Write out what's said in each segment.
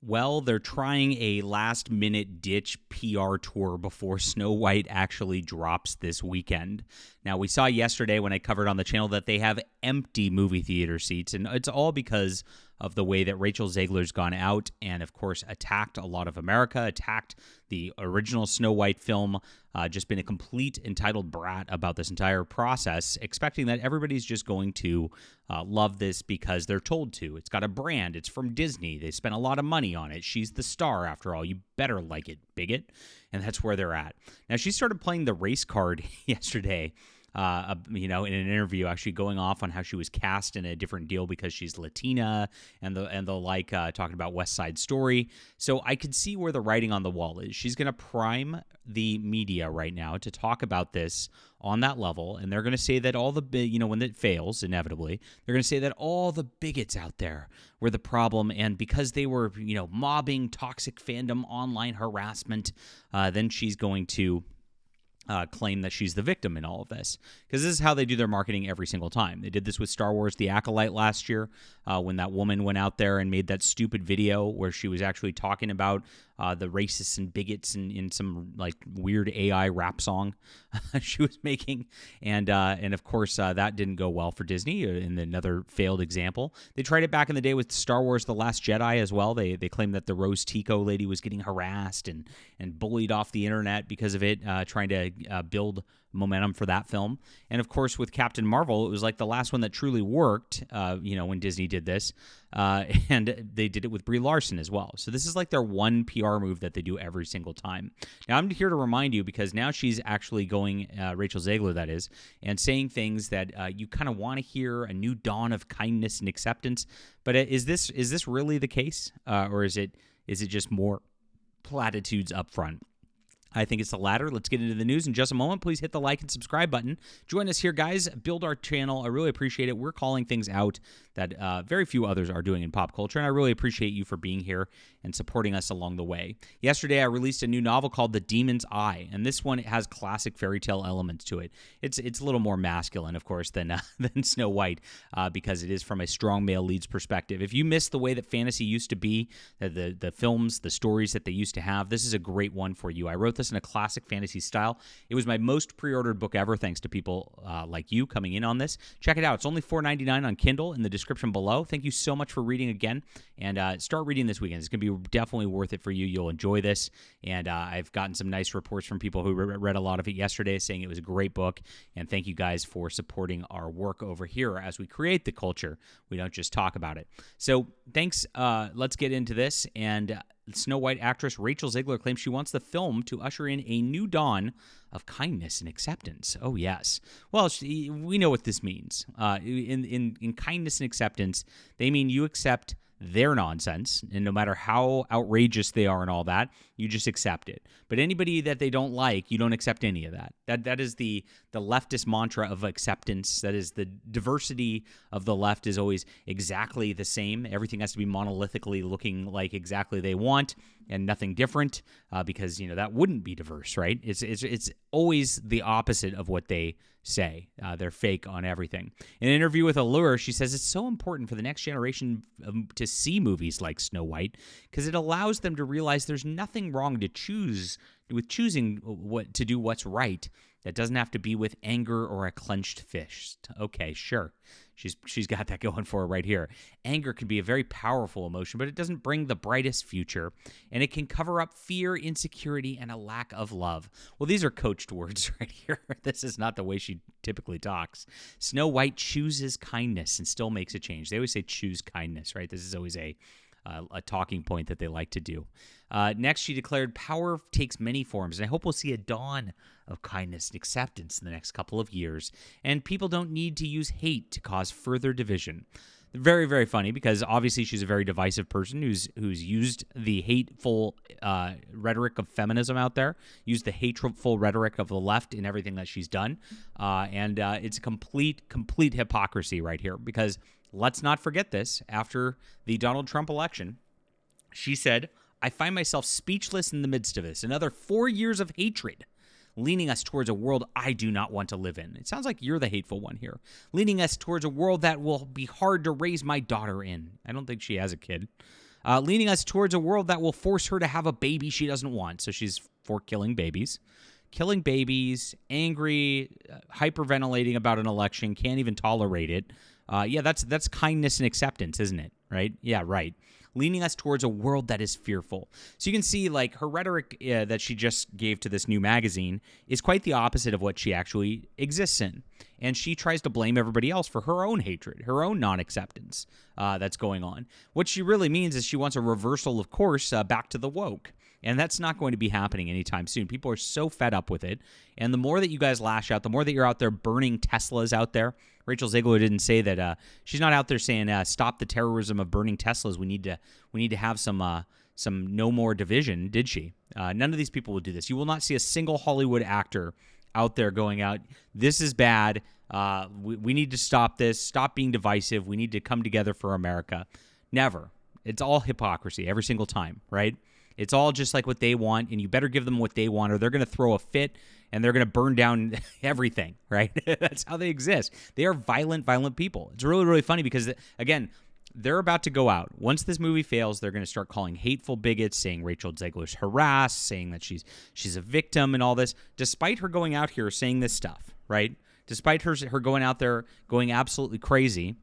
Well, they're trying a last-minute ditch PR tour before Snow White actually drops this weekend. Now, we saw yesterday when I covered on the channel that they have empty movie theater seats, and it's all because of the way that Rachel Zegler's gone out and, of course, attacked a lot of America, attacked the original Snow White film, just been a complete entitled brat about this entire process, expecting that everybody's just going to love this because they're told to. It's got a brand. It's from Disney. They spent a lot of money on it. She's the star, after all. You better like it, bigot. And that's where they're at. Now, she started playing the race card yesterday. In an interview, actually going off on how she was cast in a different deal because she's Latina and the like, talking about West Side Story. So I could see where the writing on the wall is. She's going to prime the media right now to talk about this on that level, and they're going to say that all the when it fails, inevitably, they're going to say that all the bigots out there were the problem, and because they were mobbing, toxic fandom, online harassment, then she's going to claim that she's the victim in all of this, because this is how they do their marketing every single time. They did this with Star Wars The Acolyte last year, when that woman went out there and made that stupid video where she was actually talking about the racists and bigots in some like weird AI rap song she was making, and of course that didn't go well for Disney. In another failed example, they tried it back in the day with Star Wars The Last Jedi as well. They claimed that the Rose Tico lady was getting harassed and bullied off the internet because of it, trying to build momentum for that film. And of course with Captain Marvel, it was like the last one that truly worked, when Disney did this, and they did it with Brie Larson as well. So this is like their one PR move that they do every single time. Now I'm here to remind you, because now she's actually going, Rachel Zegler that is, and saying things that you kind of want to hear, a new dawn of kindness and acceptance. But is this really the case, or is it just more platitudes up front? I think it's the latter. Let's get into the news in just a moment. Please hit the like and subscribe button. Join us here, guys. Build our channel. I really appreciate it. We're calling things out that very few others are doing in pop culture, and I really appreciate you for being here and supporting us along the way. Yesterday, I released a new novel called The Demon's Eye, and this one has classic fairy tale elements to it. It's a little more masculine, of course, than Snow White, because it is from a strong male lead's perspective. If you miss the way that fantasy used to be, the films, the stories that they used to have, this is a great one for you. I wrote this in a classic fantasy style. It was my most pre-ordered book ever, thanks to people like you coming in on this. Check it out. It's only $4.99 on Kindle in the description below. Thank you so much for reading again, and start reading this weekend. It's going to be definitely worth it for you. You'll enjoy this, and I've gotten some nice reports from people who read a lot of it yesterday, saying it was a great book, and thank you guys for supporting our work over here as we create the culture. We don't just talk about it. So thanks. Let's get into this. And Snow White actress Rachel Zegler claims she wants the film to usher in a new dawn of kindness and acceptance. Oh, yes. Well, we know what this means. In kindness and acceptance, they mean you accept their nonsense, and no matter how outrageous they are and all that, you just accept it. But anybody that they don't like, you don't accept any of that. That is the leftist mantra of acceptance. That is the diversity of the left is always exactly the same. Everything has to be monolithically looking like exactly they want and nothing different, because that wouldn't be diverse, right? It's always the opposite of what they say. They're fake on everything. In an interview with Allure, she says it's so important for the next generation to see movies like Snow White, because it allows them to realize there's nothing wrong to choosing what to do what's right. That doesn't have to be with anger or a clenched fist. Okay, sure. She's got that going for her right here. Anger can be a very powerful emotion, but it doesn't bring the brightest future, and it can cover up fear, insecurity, and a lack of love. Well, these are coached words right here. This is not the way she typically talks. Snow White chooses kindness and still makes a change. They always say choose kindness, right? This is always a talking point that they like to do. Next, she declared, power takes many forms, and I hope we'll see a dawn of kindness and acceptance in the next couple of years, and people don't need to use hate to cause further division. Very, very funny, because obviously she's a very divisive person who's used the hateful rhetoric of feminism out there, used the hateful rhetoric of the left in everything that she's done, and it's a complete hypocrisy right here, because let's not forget this. After the Donald Trump election, she said, I find myself speechless in the midst of this. Another 4 years of hatred, leaning us towards a world I do not want to live in. It sounds like you're the hateful one here. Leaning us towards a world that will be hard to raise my daughter in. I don't think she has a kid. leading us towards a world that will force her to have a baby she doesn't want. So she's for killing babies. Killing babies, angry, hyperventilating about an election, can't even tolerate it. Yeah, that's kindness and acceptance, isn't it? Right? Yeah, right. Leading us towards a world that is fearful. So you can see, like, her rhetoric that she just gave to this new magazine is quite the opposite of what she actually exists in. And she tries to blame everybody else for her own hatred, her own non-acceptance that's going on. What she really means is she wants a reversal of course back to the woke. And that's not going to be happening anytime soon. People are so fed up with it. And the more that you guys lash out, the more that you're out there burning Teslas out there. Rachel Zegler didn't say that. She's not out there saying, stop the terrorism of burning Teslas. We need to have some no more division, did she? None of these people will do this. You will not see a single Hollywood actor out there going out, this is bad. We need to stop this. Stop being divisive. We need to come together for America. Never. It's all hypocrisy every single time, right? It's all just like what they want, and you better give them what they want, or they're going to throw a fit, and they're going to burn down everything, right? That's how they exist. They are violent people. It's really, really funny because, again, they're about to go out. Once this movie fails, they're going to start calling hateful bigots, saying Rachel Zegler's harassed, saying that she's a victim and all this, despite her going out here saying this stuff, right? Despite her going out there going absolutely crazy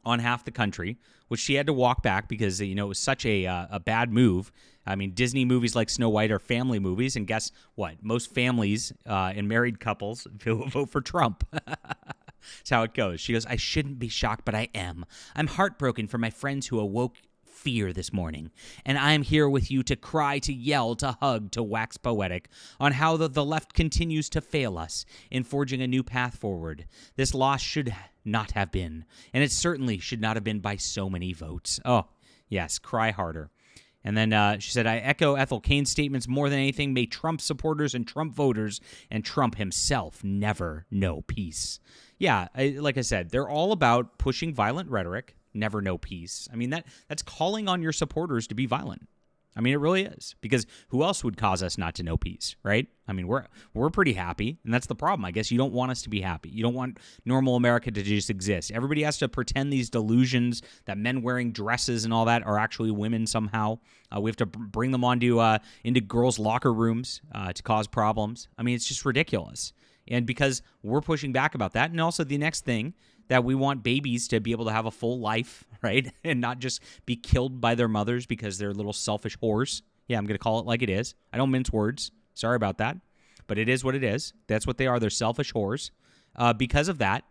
on half the country, which she had to walk back because, it was such a bad move. I mean, Disney movies like Snow White are family movies, and guess what? Most families and married couples vote for Trump. That's how it goes. She goes, I shouldn't be shocked, but I am. I'm heartbroken for my friends who awoke fear this morning, and I'm here with you to cry, to yell, to hug, to wax poetic on how the left continues to fail us in forging a new path forward. This loss should not have been, and it certainly should not have been by so many votes. Oh, yes, cry harder. And then she said, I echo Ethel Kane's statements more than anything. May Trump supporters and Trump voters and Trump himself never know peace. Yeah, like I said, they're all about pushing violent rhetoric, never know peace. I mean, that's calling on your supporters to be violent. I mean, it really is, because who else would cause us not to know peace, right? I mean, we're pretty happy, and that's the problem. I guess you don't want us to be happy. You don't want normal America to just exist. Everybody has to pretend these delusions that men wearing dresses and all that are actually women somehow. We have to bring them into girls' locker rooms to cause problems. I mean, it's just ridiculous. And because we're pushing back about that, and also the next thing, that we want babies to be able to have a full life, right? And not just be killed by their mothers because they're little selfish whores. Yeah, I'm going to call it like it is. I don't mince words. Sorry about that. But it is what it is. That's what they are. They're selfish whores. Because of that,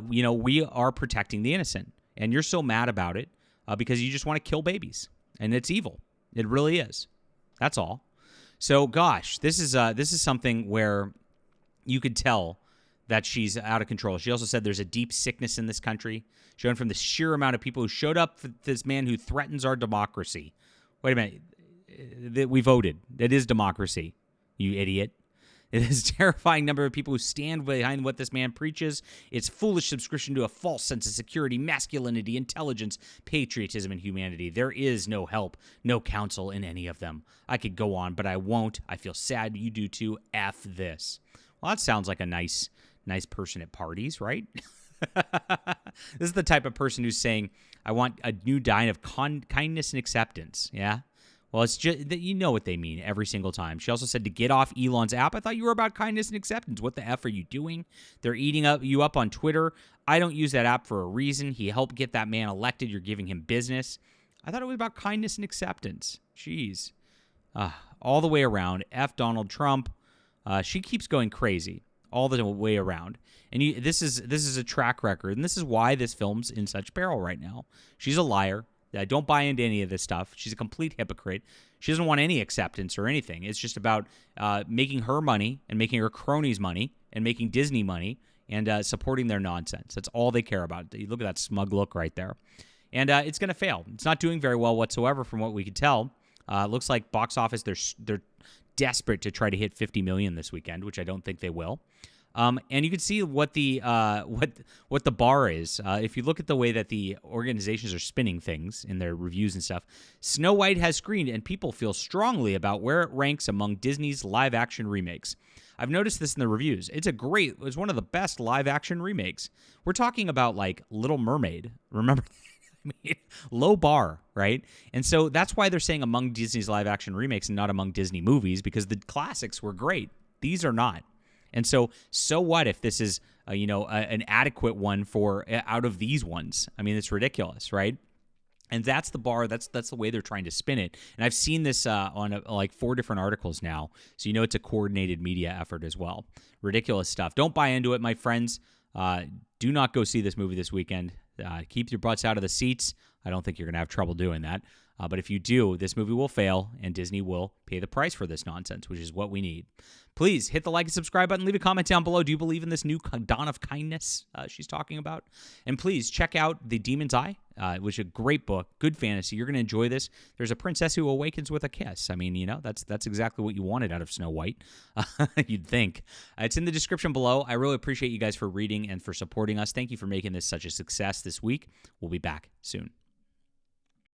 we are protecting the innocent. And you're so mad about it because you just want to kill babies. And it's evil. It really is. That's all. So, gosh, this is something where you could tell that she's out of control. She also said there's a deep sickness in this country, showing from the sheer amount of people who showed up for this man who threatens our democracy. Wait a minute. We voted. It is democracy, you idiot. It is a terrifying number of people who stand behind what this man preaches. It's foolish subscription to a false sense of security, masculinity, intelligence, patriotism, and humanity. There is no help, no counsel in any of them. I could go on, but I won't. I feel sad. You do too. F this. Well, that sounds like a nice person at parties, right? This is the type of person who's saying, I want a new diet of kindness and acceptance. Yeah? Well, it's just, you know what they mean every single time. She also said to get off Elon's app. I thought you were about kindness and acceptance. What the F are you doing? They're eating you up on Twitter. I don't use that app for a reason. He helped get that man elected. You're giving him business. I thought it was about kindness and acceptance. Jeez. All the way around. F Donald Trump. She keeps going crazy all the way around. And this is a track record, and this is why this film's in such peril right now. She's a liar. I don't buy into any of this stuff. She's a complete hypocrite. She doesn't want any acceptance or anything. It's just about making her money and making her cronies money and making Disney money and supporting their nonsense. That's all they care about. You look at that smug look right there. And it's going to fail. It's not doing very well whatsoever from what we can tell. Looks like box office, they're desperate to try to hit 50 million this weekend, which I don't think they will. And you can see what the bar is. If you look at the way that the organizations are spinning things in their reviews and stuff, Snow White has screened, and people feel strongly about where it ranks among Disney's live-action remakes. I've noticed this in the reviews. It's one of the best live-action remakes. We're talking about, like, Little Mermaid. Remember mean, low bar, right? And so that's why they're saying among Disney's live action remakes and not among Disney movies, because the classics were great. These are not. And so what if this is, an adequate one for out of these ones? I mean, it's ridiculous, right? And that's the bar. That's the way they're trying to spin it. And I've seen this on like 4 different articles now. So it's a coordinated media effort as well. Ridiculous stuff. Don't buy into it, my friends. Do not go see this movie this weekend. Keep your butts out of the seats. I don't think you're going to have trouble doing that. But if you do, this movie will fail, and Disney will pay the price for this nonsense, which is what we need. Please hit the like and subscribe button. Leave a comment down below. Do you believe in this new dawn of kindness she's talking about? And please check out The Demon's Eye, which is a great book, good fantasy. You're going to enjoy this. There's a princess who awakens with a kiss. I mean, that's exactly what you wanted out of Snow White, you'd think. It's in the description below. I really appreciate you guys for reading and for supporting us. Thank you for making this such a success this week. We'll be back soon.